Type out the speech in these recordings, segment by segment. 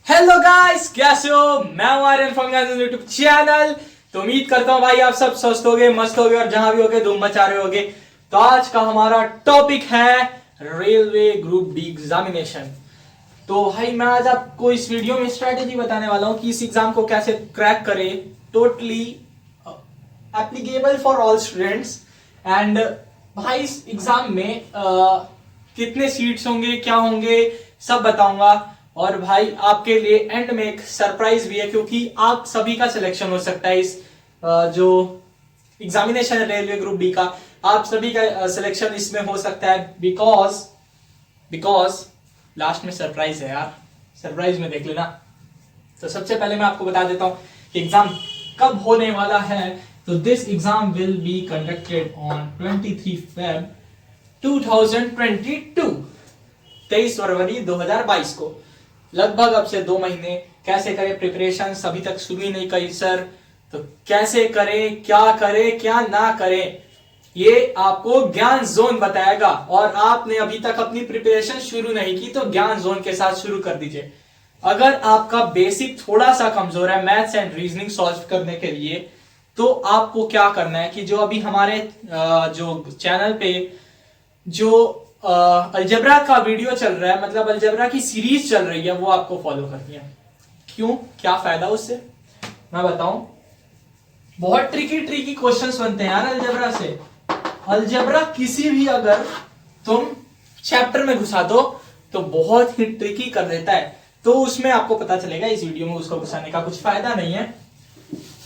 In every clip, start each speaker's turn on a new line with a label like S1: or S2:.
S1: Hello guys, कैसे हो? मैं हूं आर्यन फ्रॉम यूट्यूब चैनल। तो उम्मीद करता हूं भाई आप सब स्वस्थ होगे, मस्त होगे और जहां भी होगे धूम मचा रहे होगे। तो आज का हमारा टॉपिक है रेलवे ग्रुप डी एग्जामिनेशन। तो भाई मैं आज आपको इस वीडियो में स्ट्रेटेजी बताने वाला हूं कि इस एग्जाम को कैसे क्रैक करें। Totally applicable for all students. And भाई इस एग्जाम में कितने सीट्स होंगे, क्या होंगे, सब बताऊंगा। और भाई आपके लिए एंड में एक सरप्राइज भी है, क्योंकि आप सभी का सिलेक्शन हो सकता है इस जो एग्जामिनेशन है रेलवे ग्रुप डी का। आप सभी का सिलेक्शन इसमें हो सकता है बिकॉज लास्ट में सरप्राइज है यार, सरप्राइज में देख लेना। तो सबसे पहले मैं आपको बता देता हूं कि एग्जाम कब होने वाला है। तो this exam will be conducted on 23 Feb 2022, 23 फरवरी 2022 को। लगभग अब से 2 महीने। कैसे करें प्रिपरेशन, अभी तक शुरू ही नहीं करी सर। तो कैसे करें, क्या ना करें, ये आपको ज्ञान जोन बताएगा। और आपने अभी तक अपनी प्रिपरेशन शुरू नहीं की तो ज्ञान जोन के साथ शुरू कर दीजिए। अगर आपका बेसिक थोड़ा सा कमजोर है मैथ्स एंड रीजनिंग सॉल्व करने के लिए, तो आपको क्या करना है कि जो अभी हमारे जो चैनल पे जो अलजेब्रा का वीडियो चल रहा है, मतलब अलजेब्रा की सीरीज चल रही है, वो आपको फॉलो करनी है। क्यों, क्या फायदा उससे मैं बताऊं। बहुत ट्रिकी क्वेश्चंस बनते हैं यार अलजेब्रा से। अलजेब्रा किसी भी अगर तुम चैप्टर में घुसा दो तो बहुत ही ट्रिकी कर देता है। तो उसमें आपको पता चलेगा, इस वीडियो में उसको घुसाने का कुछ फायदा नहीं है।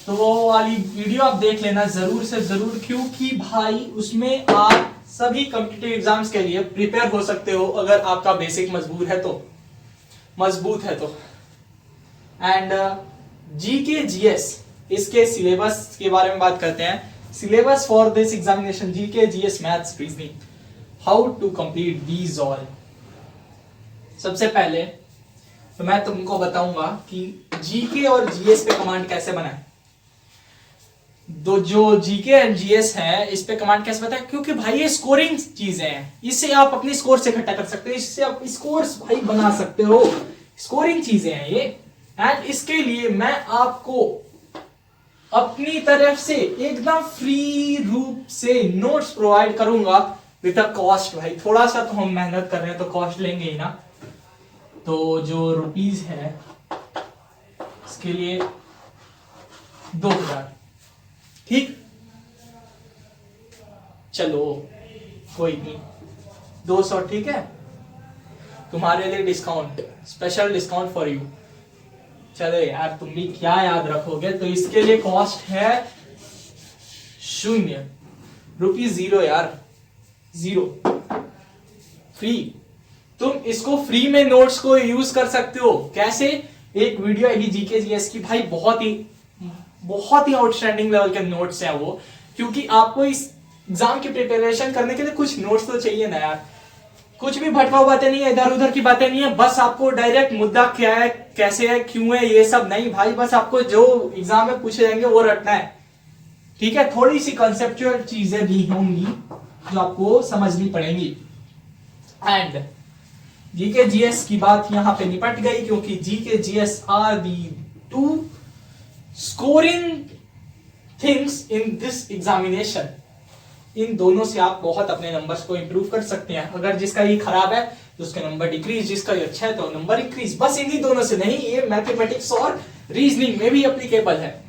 S1: तो वो वाली वीडियो आप देख लेना जरूर से जरूर, क्योंकि भाई उसमें आप सभी कॉम्पिटिटिव एग्जाम्स के लिए प्रिपेयर हो सकते हो अगर आपका बेसिक मजबूत है तो। एंड जीके जीएस, इसके सिलेबस के बारे में बात करते हैं। Syllabus for this examination GK GS maths reasoning, how to complete these all. सबसे पहले तो मैं तुमको बताऊंगा कि जीके और जीएस पे कमांड कैसे बनाए। दो जो जीके एंड जीएस है इस पे कमांड कैसे बताएं, क्योंकि भाई ये स्कोरिंग चीजें हैं। इससे आप अपनी स्कोर से इकट्ठा कर सकते हो, इससे आप स्कोर्स भाई बना सकते हो। स्कोरिंग चीजें हैं ये। एंड इसके लिए मैं आपको अपनी तरफ से एकदम फ्री रूप से नोट्स प्रोवाइड करूंगा विद अ कॉस्ट। भाई थोड़ा सा तो हम मेहनत कर रहे हैं तो कॉस्ट लेंगे ही ना। तो जो रुपीज है इसके लिए 2000, ठीक। चलो कोई नहीं, 200 ठीक है। तुम्हारे लिए discount, special discount for you. चलो यार तुम भी क्या याद रखोगे। तो इसके लिए कॉस्ट है 0 रुपीज, 0 यार, 0 फ्री। तुम इसको फ्री में नोट्स को यूज कर सकते हो। कैसे? एक वीडियो आएगी जीके जीएस की, भाई बहुत ही आउटस्टैंडिंग लेवल के नोट्स हैं वो। क्योंकि आपको इस एग्जाम की प्रिपरेशन करने के लिए कुछ नोट्स तो चाहिए ना यार। कुछ भी भटकाऊ बातें नहीं है, इधर उधर की बातें नहीं है। बस आपको डायरेक्ट मुद्दा क्या है, कैसे है, क्यों है, ये सब नहीं भाई। बस आपको जो एग्जाम में पूछे जाएंगे वो रटना है, ठीक है। थोड़ी सी कंसेप्चुअल चीजें भी होंगी जो आपको समझनी पड़ेंगी। एंड जीके जीएस की बात यहां पे निपट गई, क्योंकि GK GS are the 2 scoring things in this examination. इन दोनों से आप बहुत अपने नंबर्स को इंप्रूव कर सकते हैं। अगर जिसका ये खराब है तो उसके नंबर डिक्रीज, जिसका ये अच्छा है तो नंबर इंक्रीज। बस इन्हीं दोनों से नहीं, ये मैथमेटिक्स और रीजनिंग में भी एप्लीकेबल है।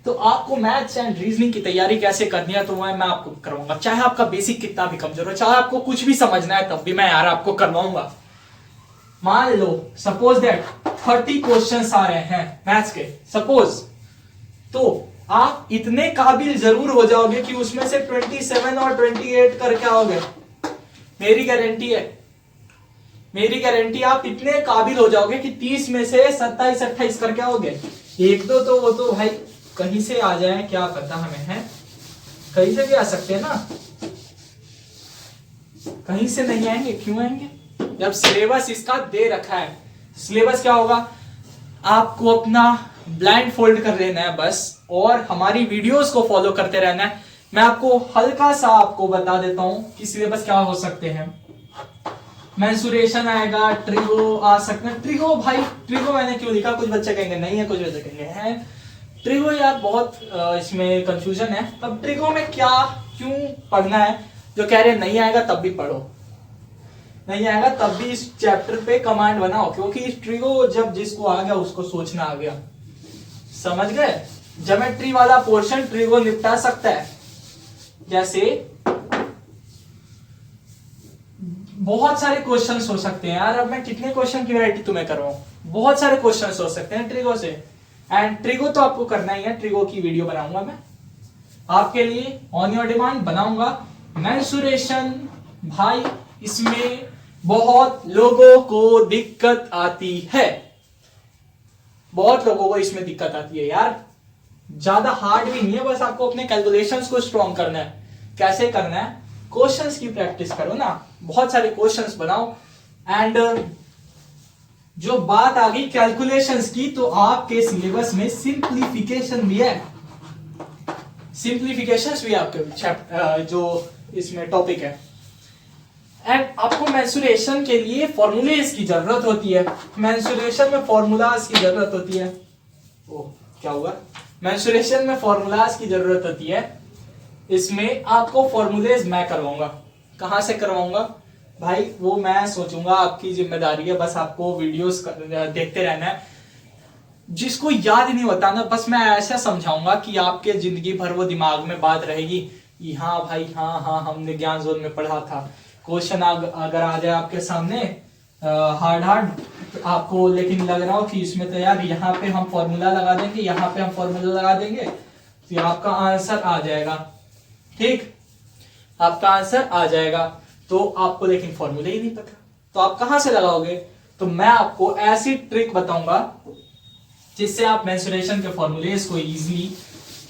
S1: तो आपको मैथ्स एंड रीजनिंग की तैयारी कैसे करनी है तो मैं आपको करवाऊंगा। चाहे आपका बेसिक कितना भी कमजोर हो, चाहे आपको कुछ भी समझना है, तब भी मैं यार आपको करवाऊंगा। मान लो सपोज दैट 30 क्वेश्चंस आ रहे हैं मैथ्स के, सपोज, तो आप इतने काबिल जरूर हो जाओगे कि उसमें से 27 और 28 करके आओगे। मेरी गारंटी आप इतने काबिल हो जाओगे कि 30 में से 27 28 करके आओगे। एक दो तो वो तो भाई कहीं से आ जाए, क्या पता हमें है, कहीं से भी आ सकते हैं ना। कहीं से नहीं आएंगे, क्यों आएंगे जब सिलेबस इसका दे रखा है। सिलेबस क्या होगा, आपको अपना ब्लाइंड फोल्ड कर लेना है बस, और हमारी वीडियोस को फॉलो करते रहना है। मैं आपको हल्का सा आपको बता देता हूं कि सिलेबस क्या हो सकते हैं। मेंसुरेशन आएगा, ट्रिगो आ सकता है। ट्रिगो भाई, ट्रिगो मैंने क्यों लिखा, कुछ बच्चे कहेंगे नहीं है, कुछ बच्चे कहेंगे है। ट्रिगो यार बहुत इसमें कंफ्यूजन है। अब ट्रिगो में क्या क्यों पढ़ना है, जो कह रहे नहीं आएगा तब भी पढ़ो, नहीं आएगा तब भी इस चैप्टर पे कमांड बनाओ, क्योंकि इस ट्रिगो जब जिसको आ गया उसको सोचना आ गया, समझ गए। ज्योमेट्री वाला पोर्शन ट्रिगो निपटा सकता है। जैसे बहुत सारे क्वेश्चंस हो सकते हैं यार, अब मैं कितने क्वेश्चन की वैरायटी तुम्हें करवाऊं, बहुत सारे क्वेश्चंस हो सकते हैं ट्रिगो से। एंड ट्रिगो तो आपको करना ही है, ट्रिगो की वीडियो बनाऊंगा मैं आपके लिए, ऑन योर डिमांड बनाऊंगा। मेंसुरेशन भाई, इसमें बहुत लोगों को दिक्कत आती है, बहुत लोगों को इसमें दिक्कत आती है यार। ज्यादा हार्ड भी नहीं है, बस आपको अपने कैलकुलेशंस को स्ट्रॉन्ग करना है। कैसे करना है, क्वेश्चंस की प्रैक्टिस करो ना, बहुत सारे क्वेश्चंस बनाओ। एंड जो बात आ गई कैलकुलेशंस की, तो आपके सिलेबस में सिंप्लीफिकेशन भी है, सिंप्लीफिकेशंस भी आपके जो इसमें टॉपिक है। एंड आपको मेंसुरेशन के लिए फॉर्मूलेस की जरूरत होती है, मेंसुरेशन में फॉर्मूलाज की जरूरत होती है। ओह क्या हुआ, मेंसुरेशन में फॉर्मूलाज की जरूरत होती है। इसमें आपको फॉर्मूलेज मैं करवाऊंगा। कहां से करवाऊंगा भाई, वो मैं सोचूंगा, आपकी जिम्मेदारी है, बस आपको वीडियोस देखते रहना है। जिसको याद नहीं होता ना, बस मैं ऐसा समझाऊंगा कि आपके जिंदगी भर वो दिमाग में बात रहेगी। हाँ भाई, हाँ हाँ हमने ज्ञान जोन में पढ़ा था। क्वेश्चन अगर आ जाए आपके सामने हार्ड तो आपको लेकिन लग रहा हो कि इसमें तो यार यहाँ पे हम फॉर्मूला लगा देंगे, यहाँ पे हम फॉर्मूला लगा देंगे, तो आपका आंसर आ जाएगा। ठीक, आपका आंसर आ जाएगा, तो आपको लेकिन फॉर्मूला ही नहीं पता, तो आप कहां से लगाओगे। तो मैं आपको ऐसी ट्रिक बताऊंगा जिससे आप मेंसुरेशन के फॉर्मूलेस को इजीली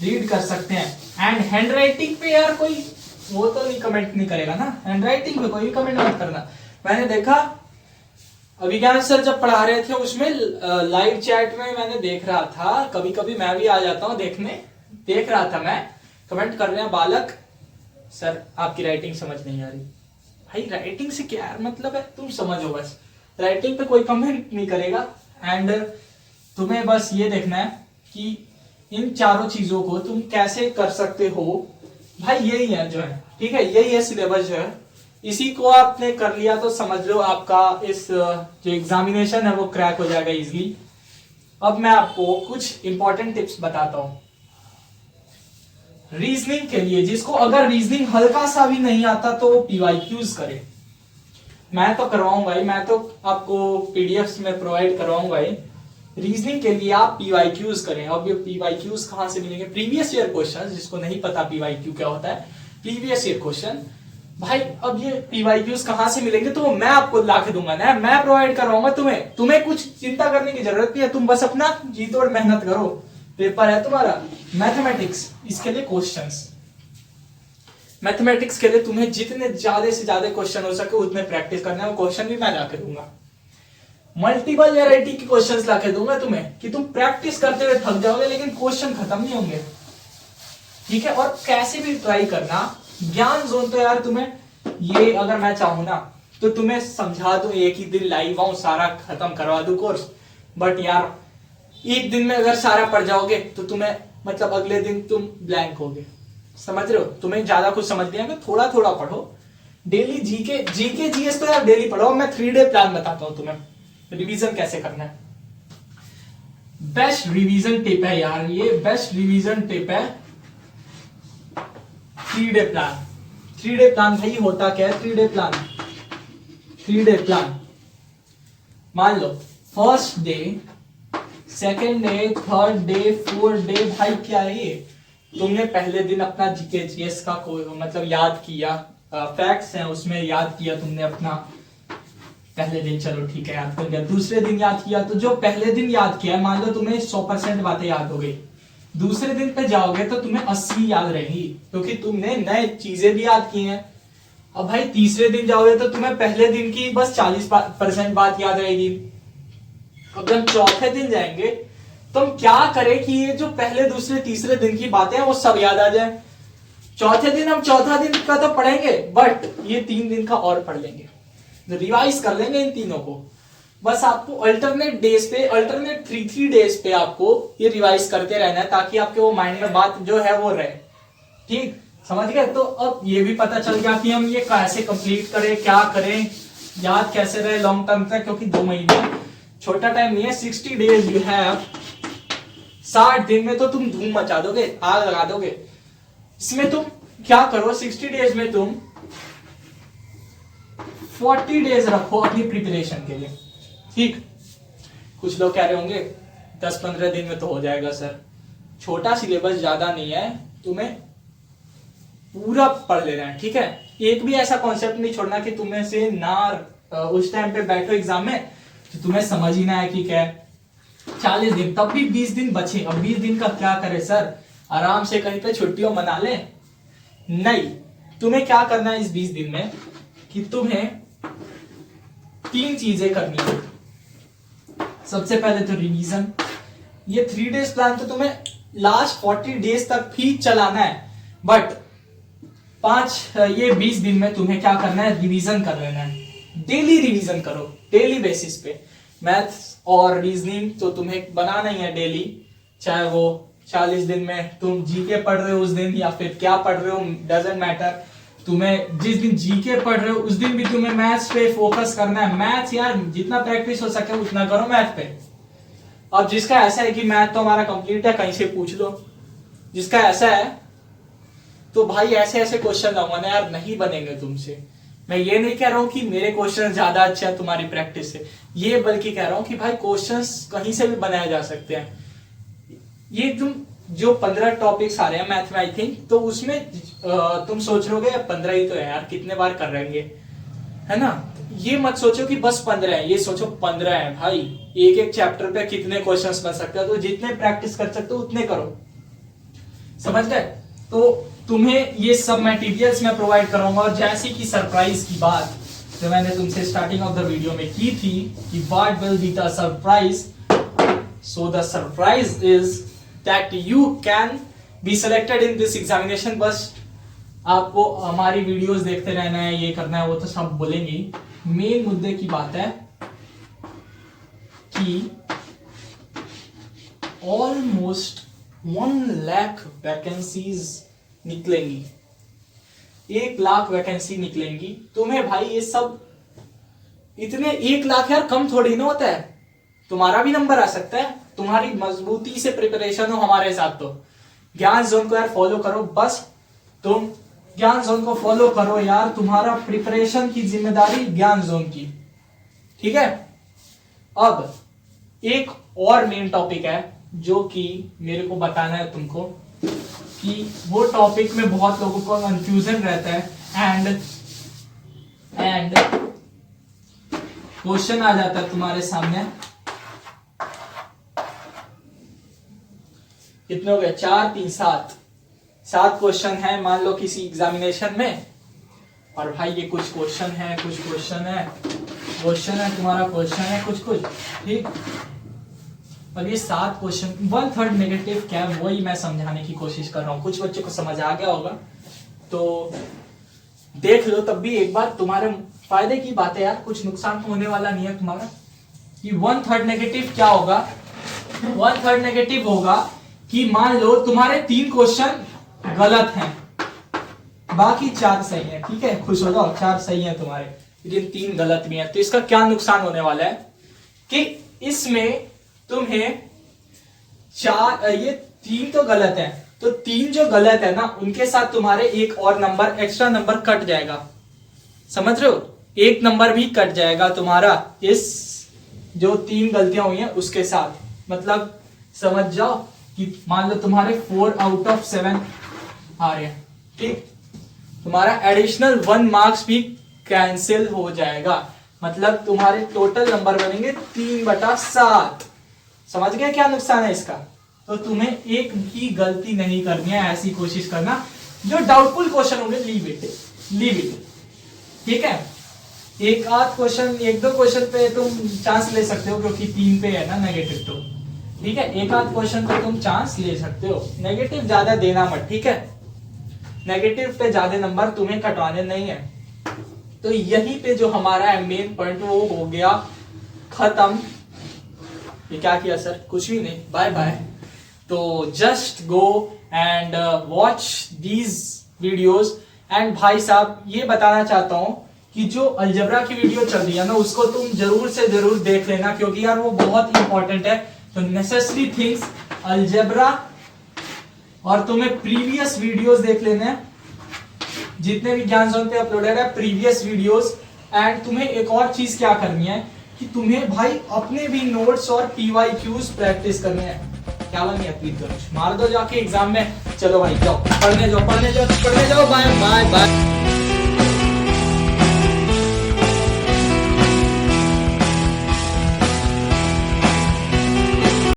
S1: रीड कर सकते हैं। एंड हैंडराइटिंग पे यार कोई वो तो नहीं कमेंट नहीं करेगा ना, हैंडराइटिंग पे कोई भी कमेंट मत करना। मैंने देखा अभिज्ञान सर जब पढ़ा रहे थे उसमें लाइव चैट में मैंने देख रहा था, कभी कभी मैं भी आ जाता हूं देखने, देख रहा था मैं, कमेंट कर रहे हैं बालक सर आपकी राइटिंग समझ नहीं आ रही। भाई राइटिंग से क्या यार मतलब है, तुम समझो बस, राइटिंग पे कोई कमेंट नहीं करेगा। एंड तुम्हें बस ये देखना है कि इन चारों चीजों को तुम कैसे कर सकते हो। भाई यही है जो है, ठीक है, यही है सिलेबस जो है। इसी को आपने कर लिया तो समझ लो आपका इस जो एग्जामिनेशन है वो क्रैक हो जाएगा इजीली। अब मैं आपको कुछ इंपॉर्टेंट टिप्स बताता हूं रीजनिंग के लिए, जिसको अगर रीजनिंग हल्का सा भी नहीं आता तो वो पीवाईक्यूज करे। मैं तो करवाऊंगा ही, मैं तो आपको पीडीएफ्स में प्रोवाइड करवाऊंगा ही। रीजनिंग के लिए आप पीवाईक्यूज करें। अब ये पीवाईक्यूज कहां से मिलेंगे, प्रीवियस ईयर क्वेश्चन, जिसको नहीं पता पीवाईक्यू क्या होता है, प्रीवियस ईयर क्वेश्चन। भाई अब ये पीवाईक्यूज कहां से मिलेंगे, तो मैं आपको ला के दूंगा ना, मैं प्रोवाइड करवाऊंगा तुम्हें। तुम्हें कुछ चिंता करने की जरूरत नहीं है, तुम बस अपना जी तोड़ मेहनत करो। पेपर है तुम्हारा मैथमेटिक्स, इसके लिए क्वेश्चंस, मैथमेटिक्स के लिए तुम्हें जितने ज्यादा से ज्यादा क्वेश्चन हो सके उतने प्रैक्टिस करना है। वो क्वेश्चन भी मैं लाके दूंगा, मल्टीपल वैरायटी के क्वेश्चंस लाके दूंगा तुम्हें, कि तुम प्रैक्टिस करते हुए थक जाओगे लेकिन क्वेश्चन खत्म नहीं होंगे। ठीक है, और कैसे भी ट्राई करना, ज्ञान जोन तो यार तुम्हें ये अगर मैं चाहूं ना तो तुम्हें समझा दूं, एक ही दिन लाइव आऊं, सारा खत्म करवा दूं कोर्स। बट यार एक दिन में अगर सारा पढ़ जाओगे तो तुम्हें मतलब अगले दिन तुम ब्लैंक होगे, समझ रहे हो। तुम्हें ज्यादा कुछ समझ नहीं आएगा, थोड़ा थोड़ा पढ़ो डेली। जीके जीएस तो यार डेली पढ़ो। मैं 3 डे प्लान बताता हूं तुम्हें, रिवीजन कैसे करना है। बेस्ट रिवीजन टिप है यार, ये बेस्ट रिवीजन टिप है 3 डे प्लान। 3 डे प्लान भाई होता क्या है, 3 डे प्लान, 3 डे प्लान। मान लो first day, second day, third day, fourth day, भाई क्या है ये, तुमने पहले दिन अपना जीके जीएस का मतलब याद किया, फैक्ट्स हैं उसमें याद किया तुमने अपना पहले दिन, चलो ठीक है याद कर लिया। दूसरे दिन याद किया, तो जो पहले दिन याद किया मान लो तुम्हें 100% बातें याद हो गई, दूसरे दिन पे जाओगे तो तुम्हें 80 याद रहेंगी, क्योंकि तुमने नए चीजें भी याद की हैं। अब भाई तीसरे दिन जाओगे तो तुम्हें पहले दिन की बस 40% बात याद रहेगी। अब जब चौथे दिन जाएंगे तो हम क्या करें कि ये जो पहले दूसरे तीसरे दिन की बातें हैं वो सब याद आ जाए। चौथे दिन हम चौथा दिन का तो पढ़ेंगे, बट ये 3 दिन का और पढ़ लेंगे। रिवाइज कर लेंगे इन तीनों को। बस आपको अल्टरनेट डेज पे, अल्टरनेट 3 डेज पे आपको ये रिवाइज करते रहना है, ताकि आपके वो माइंड में बात जो है वो रहे। ठीक, समझ गए? तो अब ये भी पता चल गया कि हम ये कैसे कंप्लीट करें, क्या करें, याद कैसे रहे लॉन्ग टर्म तक, क्योंकि 2 महीने छोटा टाइम नहीं है। 60 डेज यू हैव, 60 दिन में तो तुम धूम मचा दोगे, आग लगा दोगे। इसमें तुम क्या करो, 60 डेज में तुम 40 डेज रखो अपनी प्रिपरेशन के लिए। ठीक, कुछ लोग कह रहे होंगे 10-15 दिन में तो हो जाएगा सर। छोटा सिलेबस, ज्यादा नहीं है, तुम्हें पूरा पढ़ लेना है। ठीक है, एक भी ऐसा कॉन्सेप्ट नहीं छोड़ना कि तुम्हें से ना उस टाइम पे बैठो एग्जाम में तो तुम्हें समझ ही ना है कि क्या है। 40 दिन, तब भी 20 दिन बचे। अब 20 दिन का क्या करे सर, आराम से कहीं पे छुट्टियों मना ले? नहीं, तुम्हें क्या करना है इस 20 दिन में कि तुम्हें 3 चीजें करनी है। सबसे पहले तो रिवीजन। ये 3 डेज प्लान तो तुम्हें लास्ट 40 डेज तक भी चलाना है, बट 20 दिन में तुम्हें क्या करना है, रिवीजन कर लेना है। डेली रिवीजन करो, डेली बेसिस पे। मैथ्स और रीजनिंग तो तुम्हें बनाना ही है डेली, चाहे वो 40 दिन में तुम जीके पढ़ रहे हो उस दिन, या फिर क्या पढ़ रहे हो, डजंट मैटर। तुम्हें जिस दिन जीके पढ़ रहे हो उस दिन भी तुम्हें मैथ्स पे फोकस करना है। मैथ्स यार जितना प्रैक्टिस हो सके उतना करो मैथ पे। अब जिसका ऐसा है कि मैथ तो हमारा कंप्लीट है, कहीं से पूछ लो। जिसका ऐसा है तो भाई ऐसे ऐसे क्वेश्चन लाऊंगा ना यार, नहीं बनेंगे तुमसे। मैं ये नहीं कह रहा हूं कि मेरे क्वेश्चन ज्यादा अच्छे हैं तुम्हारी प्रैक्टिस से, ये बल्कि कह रहा हूं कि भाई क्वेश्चंस कहीं से भी बनाए जा सकते हैं। ये तुम जो 15 टॉपिक्स आ रहे हैं मैथ में, आई थिंक, तो उसमें तुम सोच रहोगे 15 ही तो है यार, कितने बार कर रहेंगे, है ना? ये मत सोचो कि बस 15 है, ये सोचो 15 है भाई। एक एक चैप्टर पे कितने क्वेश्चंस बन सकते हैं, तो जितने प्रैक्टिस कर सकते हो उतने करो। समझ गए? तो तुम्हें ये सब मटेरियल्स मैं प्रोवाइड करूंगा। और जैसे कि सरप्राइज की बात जो मैंने तुमसे स्टार्टिंग ऑफ द वीडियो में की थी कि what will be the surprise, so the surprise is that you can be selected in this examination. बस आपको हमारी वीडियोस देखते रहना है, ये करना है, वो तो सब बोलेंगे। मेन मुद्दे की बात है कि ऑलमोस्ट 1 लाख वैकेंसीज निकलेंगी, 1 लाख वैकेंसी निकलेंगी। तुम्हें भाई ये सब इतने 1 लाख यार कम थोड़ी ना होता है, तुम्हारा भी नंबर आ सकता है। तुम्हारी मजबूती से प्रिपरेशन हो हमारे साथ तो ज्ञान जोन को यार फॉलो करो। बस तुम ज्ञान जोन को फॉलो करो यार, तुम्हारा प्रिपरेशन की जिम्मेदारी ज्ञान जोन की। ठीक है, अब एक और मेन टॉपिक है जो कि मेरे को बताना है तुमको, कि वो टॉपिक में बहुत लोगों को कंफ्यूजन रहता है एंड क्वेश्चन आ जाता है तुम्हारे सामने। कितने हो गए? 4, 3, 7 क्वेश्चन है मान लो किसी एग्जामिनेशन में। और भाई ये कुछ क्वेश्चन है, कुछ क्वेश्चन है तुम्हारा, क्वेश्चन है कुछ। ठीक, और ये 7 क्वेश्चन 1/3 नेगेटिव क्या है वही मैं समझाने की कोशिश कर रहा हूँ। कुछ बच्चों को समझ आ गया होगा तो देख लो, तब भी एक बार तुम्हारे फायदे की बात है यार, कुछ नुकसान तो होने वाला नहीं है तुम्हारा। कि 1/3 नेगेटिव क्या होगा? 1/3 नेगेटिव होगा कि मान लो तुम्हारे 3 क्वेश्चन गलत हैं, बाकी 4 सही हैं। ठीक है, खुश हो जाओ, 4 सही हैं तुम्हारे, लेकिन 3 गलत भी हैं। तो इसका क्या नुकसान होने वाला है कि इसमें तुम्हें ये 3 तो गलत है, तो 3 जो गलत है ना उनके साथ तुम्हारे एक और नंबर, एक्स्ट्रा नंबर कट जाएगा। समझ रहे हो? 1 नंबर भी कट जाएगा तुम्हारा इस जो 3 गलतियां हुई हैं उसके साथ। मतलब समझ जाओ कि मान लो तुम्हारे 4 आउट ऑफ 7 आ रहे हैं, ठीक, तुम्हारा एडिशनल 1 मार्क्स भी कैंसिल हो जाएगा। मतलब तुम्हारे टोटल नंबर बनेंगे 3/7। समझ गए क्या नुकसान है इसका? तो तुम्हें एक भी गलती नहीं करनी है, ऐसी कोशिश करना। जो डाउटफुल क्वेश्चन होंगे लीव इट। ठीक है, एक आध क्वेश्चन, 1-2 क्वेश्चन पे तुम चांस ले सकते हो क्योंकि 3 पे है ना नेगेटिव, तो ठीक है, एक आध क्वेश्चन पे तुम चांस ले सकते हो। नेगेटिव ज्यादा देना मत, ठीक है? नेगेटिव पे ज्यादा नंबर तुम्हें कटवाने नहीं है। तो यहीं पे जो हमारा मेन पॉइंट वो हो गया खत्म। ये क्या किया सर? कुछ भी नहीं, बाय बाय। तो just go and watch these videos. And भाई साहब ये बताना चाहता हूं कि जो अलजेब्रा की वीडियो चल रही है ना, उसको तुम जरूर से जरूर देख लेना, क्योंकि यार वो बहुत इंपॉर्टेंट है। तो नेसेसरी थिंग्स अलजेब्रा, और तुम्हें प्रीवियस वीडियोस देख लेने हैं, जितने भी ज्ञान जोन पे अपलोडेड है प्रीवियस वीडियोस। एंड तुम्हें एक और चीज क्या करनी है कि तुम्हें भाई अपने भी नोट्स और PYQs प्रैक्टिस करने हैं। क्या बन गया प्लीज धनुष, मार दो जाके एग्जाम में। चलो भाई जाओ, पढ़ने जाओ, पढ़ने जाओ, पढ़ने जाओ। Bye bye bye.